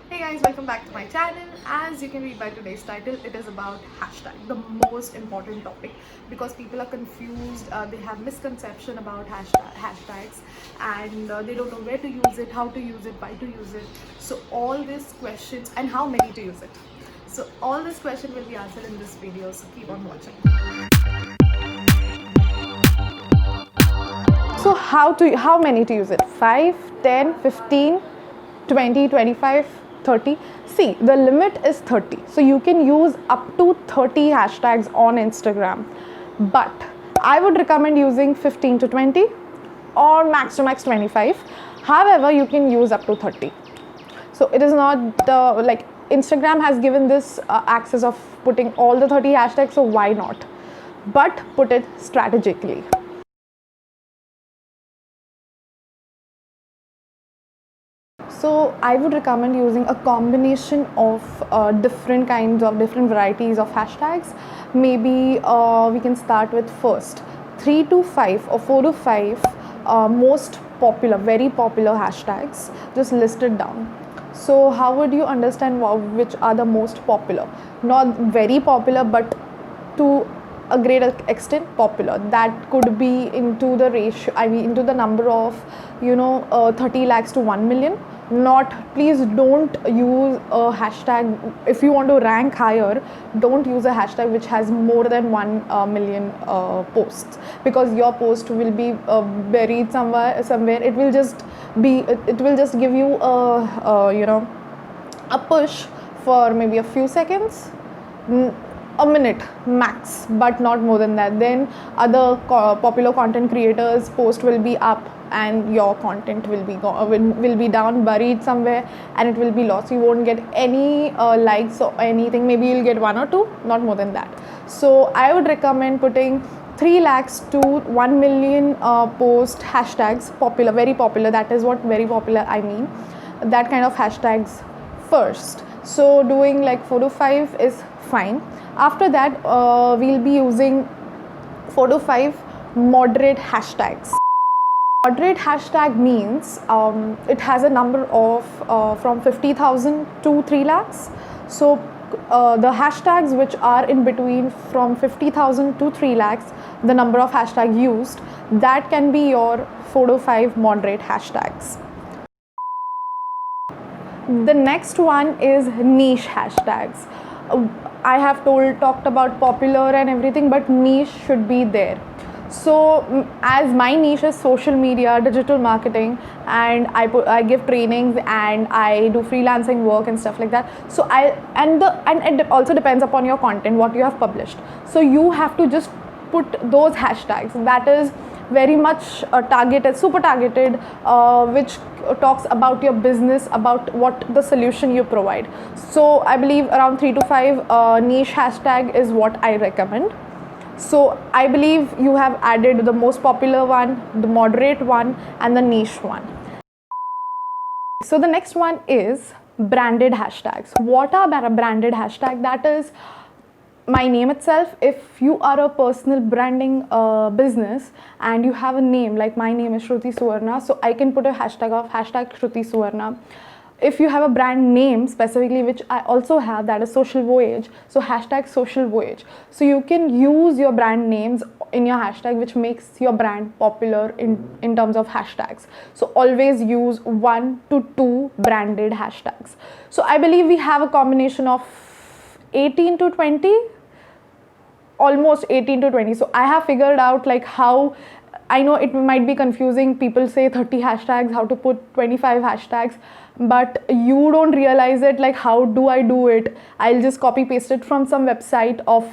Hey guys, welcome back to my channel. As you can read by today's title, it is about hashtag, the most important topic, because people are confused, they have misconception about hashtags, and they don't know where to use it, how to use it, why to use it. So all these questions and how many to use it. So all this question will be answered in this video, so keep on watching. So how many to use it? 5, 10, 15, 20, 25, 30. See, the limit is 30. So you can use up to 30 hashtags on Instagram. But I would recommend using 15 to 20 or max to max 25. However, you can use up to 30. So it is not like Instagram has given this access of putting all the 30 hashtags, so why not? But put it strategically. So I would recommend using a combination of different varieties of hashtags. Maybe we can start with first 3 to 5 or 4 to 5 most popular, very popular hashtags, just listed down. So how would you understand which are the most popular? Not very popular, but to a great extent popular. That could be into the ratio, into the number of 30 lakhs to 1 million. Not, please don't use a hashtag. If you want to rank higher, don't use a hashtag which has more than 1 million posts, because your post will be buried somewhere. It will just give you a push for maybe a few seconds, a minute max, but not more than that. Then other popular content creators post will be up and your content will be down, buried somewhere, and it will be lost. You won't get any likes or anything. Maybe you'll get 1 or 2, not more than that. So I would recommend putting 3 lakhs to 1 million post hashtags, popular, very popular. That is what very popular I mean. That kind of hashtags first. So doing like 4 to 5 is fine. After that, we'll be using 4 to 5 moderate hashtags. Moderate hashtag means it has a number of from 50,000 to 3 lakhs. So the hashtags which are in between from 50,000 to 3 lakhs, the number of hashtag used, that can be your 4 to 5 moderate hashtags. The next one is niche hashtags. I have talked about popular and everything, but niche should be there. So as my niche is social media, digital marketing, and I give trainings and I do freelancing work and stuff like that. So and it also depends upon your content, what you have published. So you have to just put those hashtags. That is very much targeted, super targeted, which talks about your business, about what the solution you provide. So I believe around 3 to 5 niche hashtag is what I recommend. So I believe you have added the most popular one, the moderate one, and the niche one. So the next one is branded hashtags. What are branded hashtags? That is my name itself. If you are a personal branding business and you have a name, like my name is Shruti Suvarna, so I can put a hashtag of Shruti Suvarna. If you have a brand name specifically, which I also have, that is Social Voyage, so hashtag Social Voyage. So you can use your brand names in your hashtag, which makes your brand popular in terms of hashtags. So always use 1 to 2 branded hashtags. So I believe we have a combination of 18 to 20, almost 18 to 20. So I have figured out like how, I know it might be confusing. People say 30 hashtags, how to put 25 hashtags, but you don't realize it. Like, how do I do it? I'll just copy paste it from some website of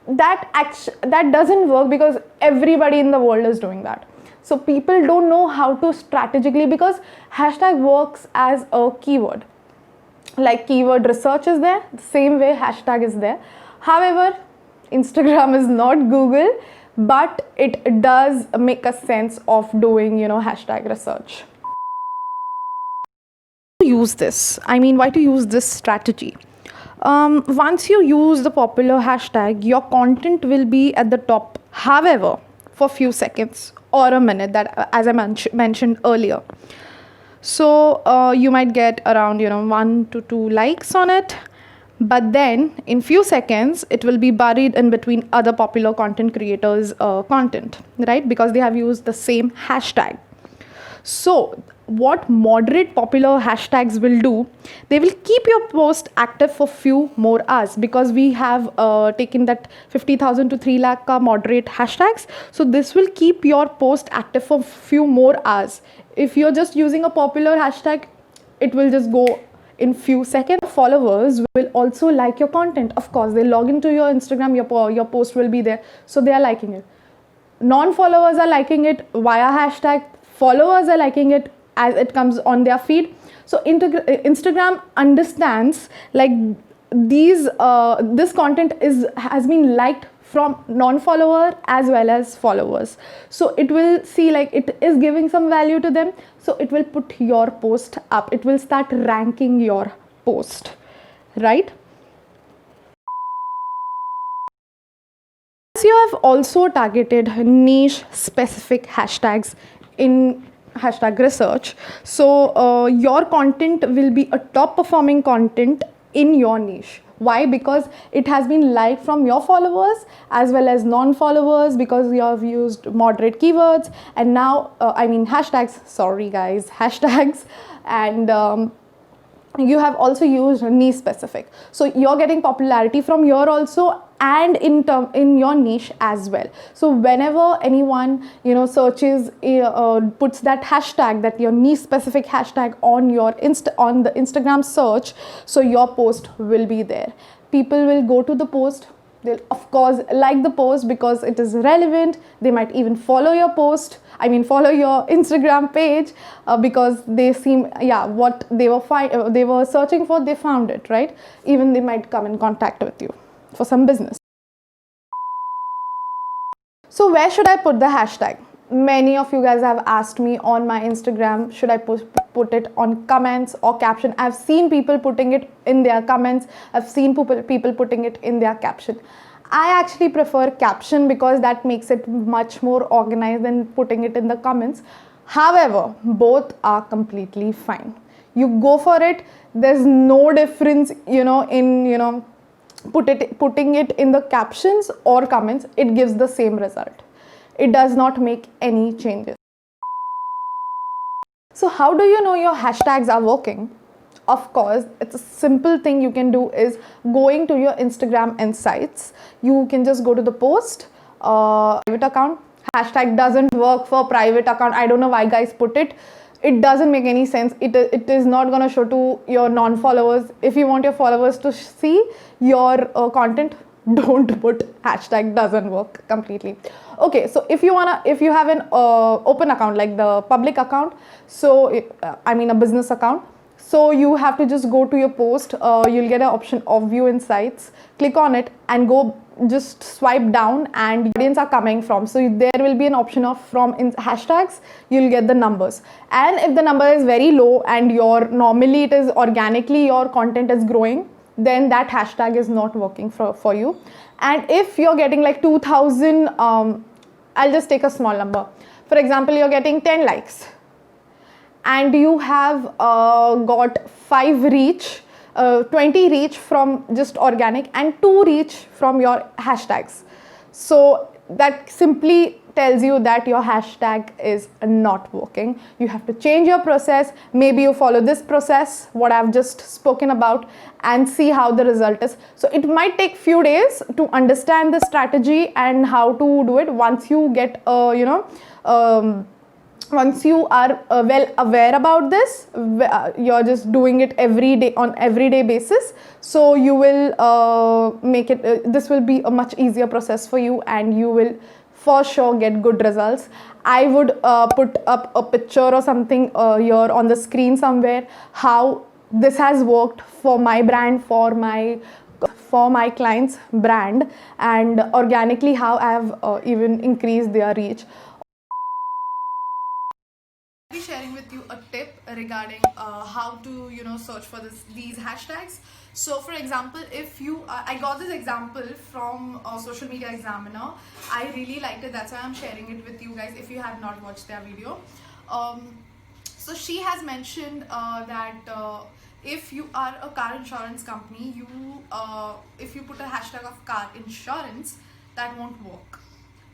that doesn't work, because everybody in the world is doing that. So people don't know how to strategically, because hashtag works as a keyword. Like keyword research is there, the same way hashtag is there. However, Instagram is not Google, but it does make a sense of doing hashtag research. Use this, why to use this strategy? Once you use the popular hashtag, your content will be at the top, however, for few seconds or a minute, that as I mentioned earlier. So you might get around 1 to 2 likes on it, but then in few seconds it will be buried in between other popular content creators content, right? Because they have used the same hashtag. So, what moderate popular hashtags will do, they will keep your post active for few more hours, because we have taken that 50,000 to 3 lakh ka moderate hashtags. So, this will keep your post active for few more hours. If you're just using a popular hashtag, it will just go in few seconds. Followers will also like your content. Of course, they log into your Instagram, your post will be there, so they are liking it. Non-followers are liking it via hashtag, followers are liking it as it comes on their feed. So Instagram understands like this content has been liked from non-follower as well as followers, so it will see like it is giving some value to them, so it will put your post up, it will start ranking your post, right? You have also targeted niche specific hashtags in hashtag research, so your content will be a top performing content in your niche. Why? Because it has been liked from your followers as well as non-followers, because you have used moderate keywords, and now hashtags, sorry guys, hashtags, and you have also used niche specific, so you're getting popularity from here also, and in your niche as well. So whenever anyone searches puts that hashtag, that your niche specific hashtag on your on the Instagram search, so your post will be there. People will go to the post, they'll of course like the post because it is relevant. They might even follow your post, follow your Instagram page, because they seem, what they were searching for, they found it, right? Even they might come in contact with you for some business. So where should I put the hashtag? Many of you guys have asked me on my Instagram, should I put it on comments or caption? I've seen people putting it in their comments, I've seen people putting it in their caption. I actually prefer caption because that makes it much more organized than putting it in the comments. However, both are completely fine. You go for it. There's no difference, in putting it in the captions or comments. It gives the same result. It does not make any changes. So how do you know your hashtags are working? Of course, it's a simple thing you can do is going to your Instagram insights. You can just go to the post, private account. Hashtag doesn't work for private account. I don't know why guys put it. It doesn't make any sense. It is not going to show to your non-followers. If you want your followers to see your content, don't put hashtag doesn't work completely. Okay, so if you have an open account, like the public account, so a business account, so you have to just go to your post. You'll get an option of view insights. Click on it and go, just swipe down, and audience are coming from. So there will be an option of from in hashtags. You'll get the numbers, and if the number is very low and normally it is organically your content is growing, then that hashtag is not working for you. And if you're getting like 2,000, I'll just take a small number. For example, you're getting 10 likes and you have got 5 reach, 20 reach from just organic, and 2 reach from your hashtags. So that simply tells you that your hashtag is not working. You have to change your process. Maybe you follow this process, what I've just spoken about, and see how the result is. So it might take few days to understand the strategy and how to do it. Once you get once you are well aware about this, you're just doing it every day on everyday basis, so you will make it this will be a much easier process for you, and you will for sure get good results. I would put up a picture or something here on the screen somewhere, how this has worked for my brand, for my clients brand, and organically how I have even increased their reach. I'll be sharing with you a tip regarding how to search for these hashtags. So for example, if you I got this example from Social Media Examiner. I really liked it, that's why I'm sharing it with you guys if you have not watched their video. So she has mentioned that if you are a car insurance company, if you put a hashtag of car insurance, that won't work,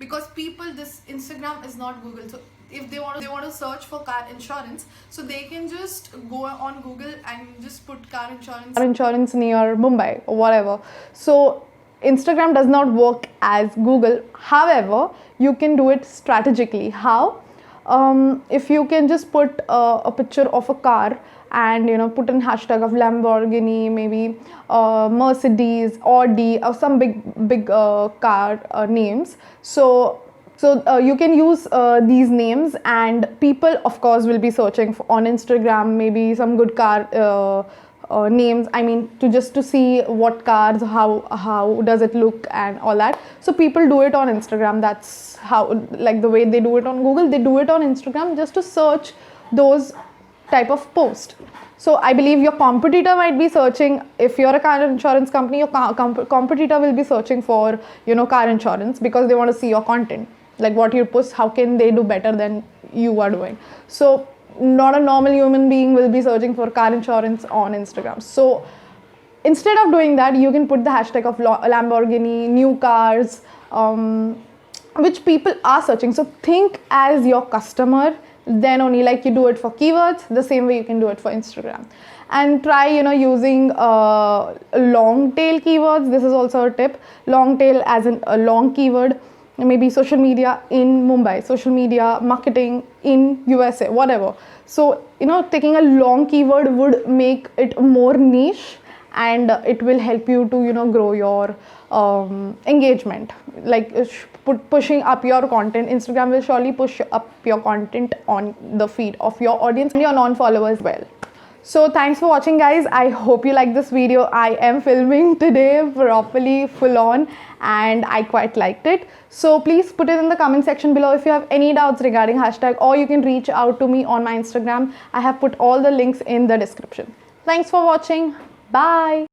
because people, this Instagram is not Google. So if they want to search for car insurance, so they can just go on Google and just put car insurance near Mumbai or whatever. So Instagram does not work as Google. However, you can do it strategically. How? If you can just put a picture of a car and put in hashtag of Lamborghini, maybe Mercedes, Audi, or some big car names. So you can use these names, and people of course will be searching on Instagram maybe some good car names. I mean, to see what cars, how does it look and all that. So people do it on Instagram. That's how, like the way they do it on Google, they do it on Instagram just to search those type of post. So I believe your competitor might be searching, if you're a car insurance company, your competitor will be searching for car insurance, because they want to see your content, like what you post, how can they do better than you are doing. So not a normal human being will be searching for car insurance on Instagram. So instead of doing that, you can put the hashtag of Lamborghini, new cars, which people are searching. So think as your customer, then only, like you do it for keywords, the same way you can do it for Instagram. And try using long tail keywords. This is also a tip. Long tail as in a long keyword, maybe social media in Mumbai, social media marketing in USA, whatever. So taking a long keyword would make it more niche, and it will help you to grow your engagement, like pushing up your content. Instagram will surely push up your content on the feed of your audience and your non-followers well. So thanks for watching, guys. I hope you like this video. I am filming today properly, full on, and I quite liked it. So please put it in the comment section below if you have any doubts regarding hashtag, or you can reach out to me on my Instagram. I have put all the links in the description. Thanks for watching. Bye.